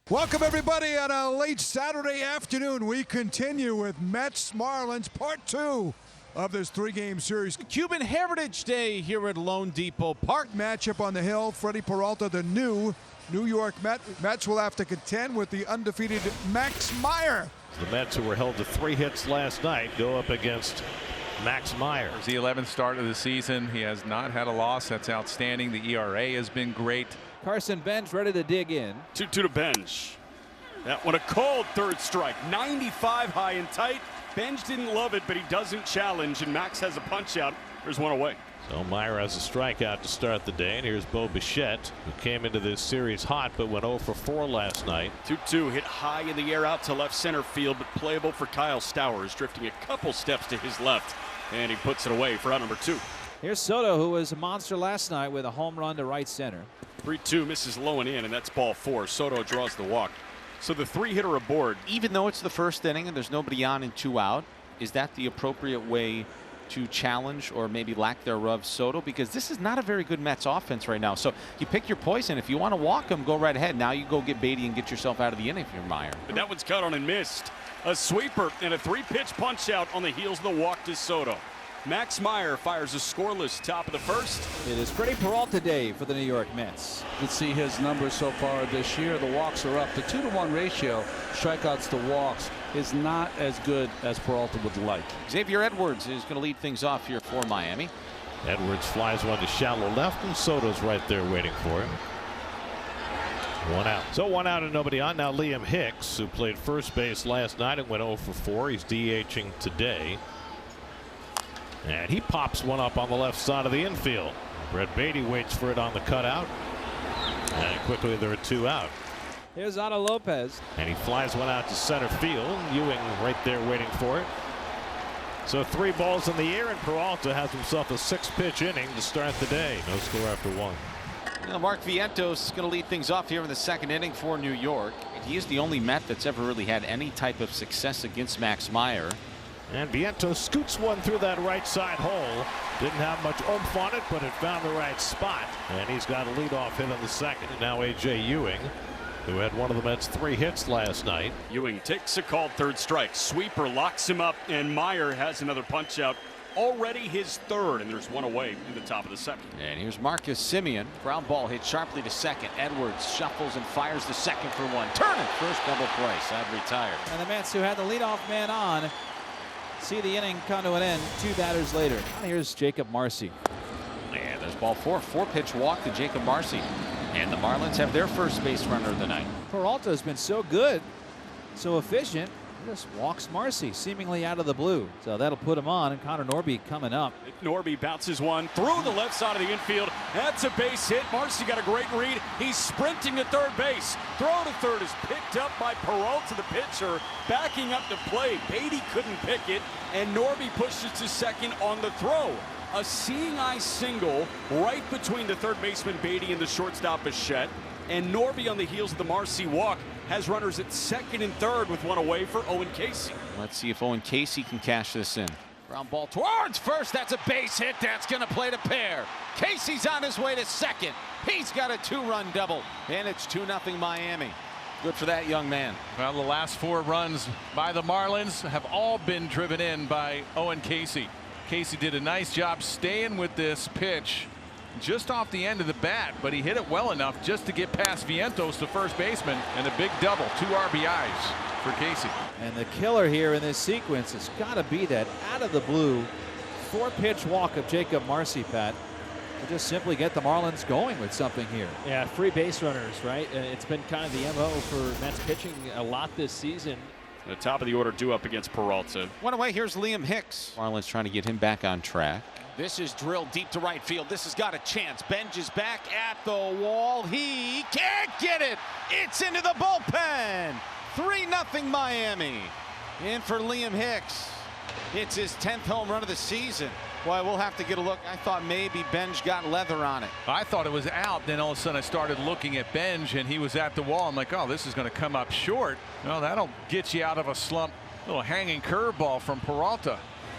Welcome everybody on a late Saturday afternoon. We continue with Mets Marlins part 2 of this 3-game series. Cuban Heritage Day here at Lone Depot Park. Matchup on the hill. Freddie Peralta, the new New York Mets will have to contend with the undefeated Max Meyer. The Mets, who were held to 3 hits last night, go up against Max Meyer. It's the 11th start of the season. He has not had a loss. That's outstanding. The ERA has been great. Carson Bench ready to dig in. 2-2 to Bench. That one a cold third strike. 95 high and tight. Bench didn't love it, but he doesn't challenge, and Max has a punch out. There's one away. So Meyer has a strikeout to start the day, and here's Bo Bichette, who came into this series hot but went 0 for 4 last night. 2-2 hit high in the air out to left center field, but playable for Kyle Stowers, drifting a couple steps to his left, and he puts it away for out number 2. Here's Soto, who was a monster last night with a home run to right center. 3-2 misses low and in, and that's ball 4. Soto draws the walk. So the 3-hitter aboard. Even though it's the first inning and there's nobody on and 2 out, is that the appropriate way to challenge or maybe lack thereof Soto? Because this is not a very good Mets offense right now. So you pick your poison. If you want to walk him, go right ahead. Now you go get Beatty and get yourself out of the inning if you're Meyer. But that one's cut on and missed. A sweeper and a 3-pitch punch out on the heels of the walk to Soto. Max Meyer fires a scoreless top of the first. It is Freddie Peralta Day for the New York Mets. You can see his numbers so far this year. The walks are up. The 2-to-1 ratio, strikeouts to walks, is not as good as Peralta would like. Xavier Edwards is going to lead things off here for Miami. Edwards flies one to shallow left, and Soto's right there waiting for him. 1 out. So 1 out and nobody on. Now Liam Hicks, who played first base last night and went 0 for 4. He's DHing today. And he pops one up on the left side of the infield. Brett Beatty waits for it on the cutout. And quickly there are 2 out. Here's Otto Lopez. And he flies one out to center field. Ewing right there waiting for it. So 3 balls in the air, and Peralta has himself a 6-pitch inning to start the day. No score after 1. Now Mark Vientos is going to lead things off here in the 2nd inning for New York. He is the only Met that's ever really had any type of success against Max Meyer. And Vientos scoots one through that right side hole. Didn't have much oomph on it, but it found the right spot. And he's got a leadoff hit on the 2nd. And now A.J. Ewing, who had one of the Mets' 3 hits last night. Ewing takes a called third strike. Sweeper locks him up, and Meyer has another punch out. Already his 3rd, and there's one away in the top of the 2nd. And here's Marcus Semien. Ground ball hit sharply to 2nd. Edwards shuffles and fires the 2nd for 1. Turner, first double play. Side retired. And the Mets, who had the leadoff man on, see the inning come to an end 2 batters later. Here's Jacob Marcy. And there's ball 4. 4-pitch walk to Jacob Marcy. And the Marlins have their first base runner of the night. Peralta has been so good, so efficient. He just walks Marcy seemingly out of the blue. So that'll put him on, and Connor Norby coming up. Norby bounces one through the left side of the infield. That's a base hit. Marcy got a great read. He's sprinting to third base. Throw to third is picked up by Peralta, the pitcher, backing up to play. Beatty couldn't pick it, and Norby pushes to 2nd on the throw. A seeing eye single right between the third baseman Beatty and the shortstop Bichette. And Norby, on the heels of the Marcy walk, has runners at 2nd and 3rd with 1 away for Owen Casey. Let's see if Owen Casey can cash this in. Ground ball towards first. That's a base hit. That's going to play to pair. Casey's on his way to 2nd. He's got a 2-run double, and it's 2-0 Miami. Good for that young man. Well, the last 4 runs by the Marlins have all been driven in by Owen Casey. Casey did a nice job staying with this pitch just off the end of the bat, but he hit it well enough just to get past Vientos, the first baseman, and a big double. 2 RBIs for Casey. And the killer here in this sequence has got to be that out of the blue 4-pitch walk of Jacob Marcy, Pat, to just simply get the Marlins going with something here. Yeah, free base runners, right? It's been kind of the MO for Mets pitching a lot this season. The top of the order due up against Peralta. 1 away. Here's Liam Hicks. Marlins trying to get him back on track. This is drilled deep to right field. This has got a chance. Benj is back at the wall. He can't get it. It's into the bullpen. 3-0 Miami. In for Liam Hicks. It's his 10th home run of the season. Boy, we'll have to get a look. I thought maybe Benj got leather on it. I thought it was out. Then all of a sudden I started looking at Benj, and he was at the wall. I'm like, oh, this is going to come up short. Well, that'll get you out of a slump. Little hanging curveball from Peralta.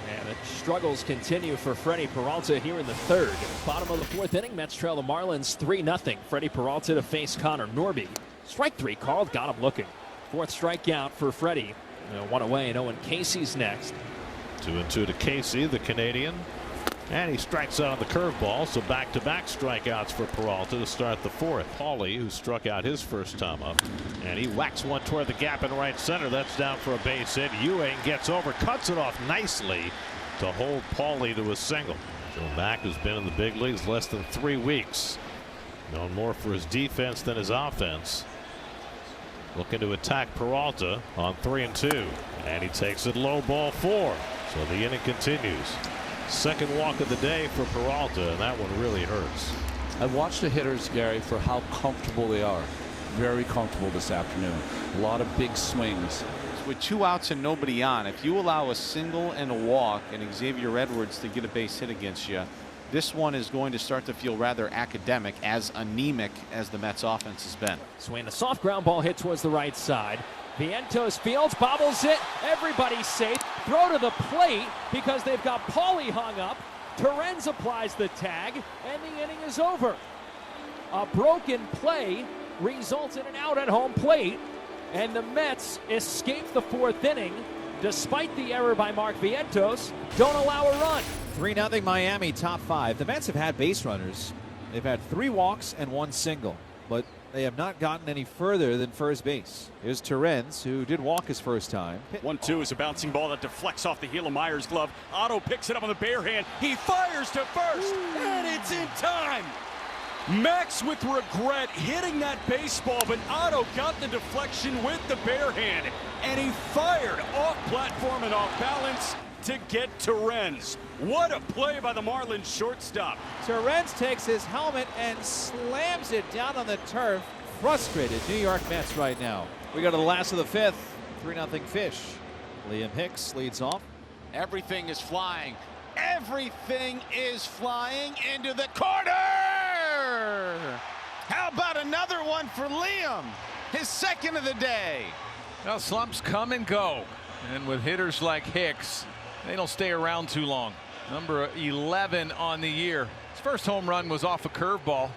And the struggles continue for Freddie Peralta here in the 3rd. Bottom of the 4th inning, Mets trail the Marlins 3-0. Freddie Peralta to face Connor Norby. Strike 3 called, got him looking. 4th strikeout for Freddie. 1 away, and Owen Casey's next. 2-2 to Casey, the Canadian. And he strikes out on the curveball, so back-to-back strikeouts for Peralta to start the 4th. Paulie, who struck out his first time up, and he whacks one toward the gap in right center. That's down for a base hit. Ewing gets over, cuts it off nicely to hold Paulie to a single. Joe Mack has been in the big leagues less than 3 weeks. Known more for his defense than his offense. Looking to attack Peralta on 3-2. And he takes it low, ball 4. So the inning continues. Second walk of the day for Peralta, and that one really hurts. I've watched the hitters, Gary, for how comfortable they are. Very comfortable this afternoon. A lot of big swings. With 2 outs and nobody on, if you allow a single and a walk and Xavier Edwards to get a base hit against you, this one is going to start to feel rather academic, as anemic as the Mets offense has been. Swing, a soft ground ball hit towards the right side. Vientos fields, bobbles it. Everybody's safe. Throw to the plate because they've got Paulie hung up. Torrens applies the tag, and the inning is over. A broken play results in an out at home plate, and the Mets escape the 4th inning despite the error by Mark Vientos. Don't allow a run. 3-0 Miami, top 5. The Mets have had base runners. They've had 3 walks and 1 single, but they have not gotten any further than first base. Here's Torrens, who did walk his first time. 1-2 is a bouncing ball that deflects off the heel of Meyer's glove. Otto picks it up on the bare hand. He fires to first, and it's in time. Max with regret hitting that baseball, but Otto got the deflection with the bare hand, and he fired off platform and off balance to get Torrens. What a play by the Marlins shortstop. Torrens takes his helmet and slams it down on the turf. Frustrated New York Mets right now. We go to the last of the 5th. 3-0 Fish. Liam Hicks leads off. Everything is flying. Everything is flying into the corner. How about another one for Liam? His 2nd of the day. Well, slumps come and go. And with hitters like Hicks, they don't stay around too long. Number 11 on the year. His first home run was off a curveball.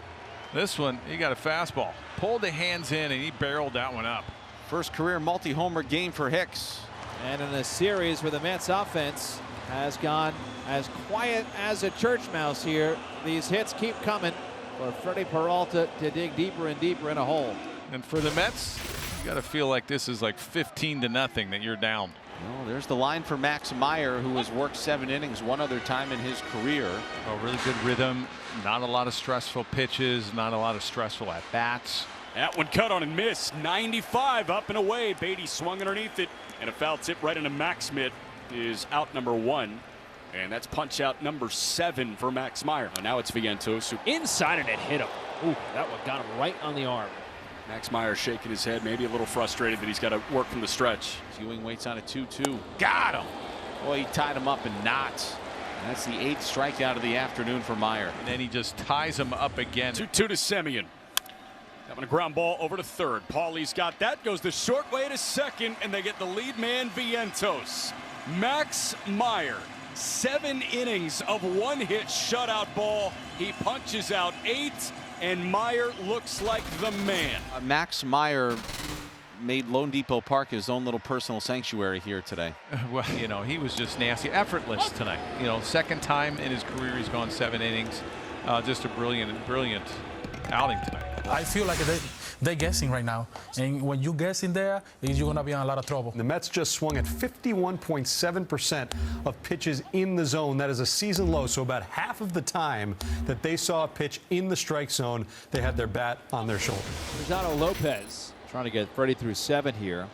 This one, he got a fastball. Pulled the hands in, and he barreled that one up. First career multi-homer game for Hicks. And in a series where the Mets offense has gone as quiet as a church mouse here, these hits keep coming for Freddie Peralta to dig deeper and deeper in a hole. And for the Mets, you got to feel like this is like 15-0 that you're down. Well, there's the line for Max Meyer, who has worked 7 innings one other time in his career. A really good rhythm. Not a lot of stressful pitches. Not a lot of stressful at-bats. That one cut on and missed. 95 up and away. Beatty swung underneath it, and a foul tip right into Max mitt is out number 1. And that's punch out number 7 for Max Meyer. Now it's Vientos. Inside, and it hit him. Ooh, that one got him right on the arm. Max Meyer shaking his head, maybe a little frustrated that he's got to work from the stretch. Ewing waits on a 2-2. Got him. Boy, he tied him up in knots. That's the 8th strikeout of the afternoon for Meyer. And then he just ties him up again. 2-2 to Semien. Having a ground ball over to 3rd. Paulie's got that. Goes the short way to 2nd, and they get the lead man, Vientos. Max Meyer, 7 innings of 1-hit shutout ball. He punches out 8. And Meyer looks like the man. Max Meyer made Lone Depot Park his own little personal sanctuary here today. Well, you know, he was just nasty, effortless tonight. You know, 2nd time in his career he's gone 7 innings. Just a brilliant outing tonight. I feel like they're guessing right now. And when you guess in there, you're going to be in a lot of trouble. The Mets just swung at 51.7% of pitches in the zone. That is a season low. So about half of the time that they saw a pitch in the strike zone, they had their bat on their shoulder. There's Otto Lopez trying to get Freddie through 7 here.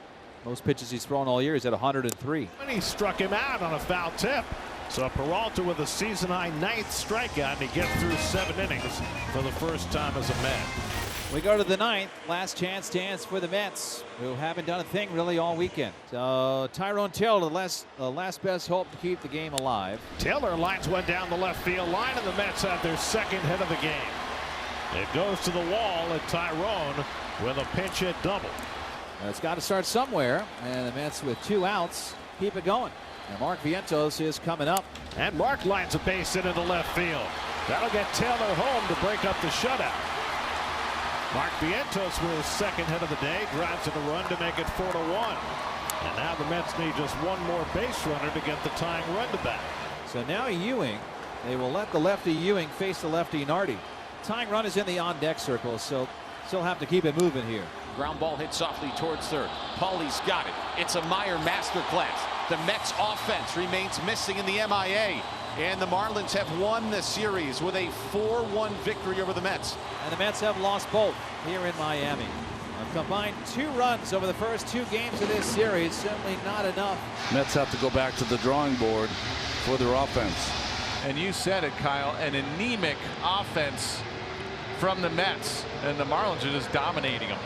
Most pitches he's thrown all year. He's at 103. And he struck him out on a foul tip. So Peralta with a season-high 9th strikeout, and he gets through 7 innings for the first time as a Met. We go to the 9th. Last chance stands for the Mets, who haven't done a thing really all weekend. So Tyrone Taylor, the last best hope to keep the game alive. Taylor lines one down the left field line, and the Mets have their 2nd hit of the game. It goes to the wall, and Tyrone with a pinch hit double. It's got to start somewhere, and the Mets with 2 outs keep it going. Now Mark Vientos is coming up. And Mark lines a base hit into left field. That'll get Taylor home to break up the shutout. Mark Vientos with his second hit of the day, drives in a run to make it 4-1. And now the Mets need just one more base runner to get the tying run to bat. So now Ewing, they will let the lefty Ewing face the lefty Nardi. Tying run is in the on-deck circle, so still have to keep it moving here. Ground ball hit softly towards third. Pauly's got it. It's a Meyer masterclass. The Mets offense remains missing in the MIA. And the Marlins have won the series with a 4-1 victory over the Mets. And the Mets have lost both here in Miami. A combined 2 runs over the first 2 games of this series, certainly not enough. Mets have to go back to the drawing board for their offense. And you said it, Kyle, an anemic offense from the Mets, and the Marlins are just dominating them.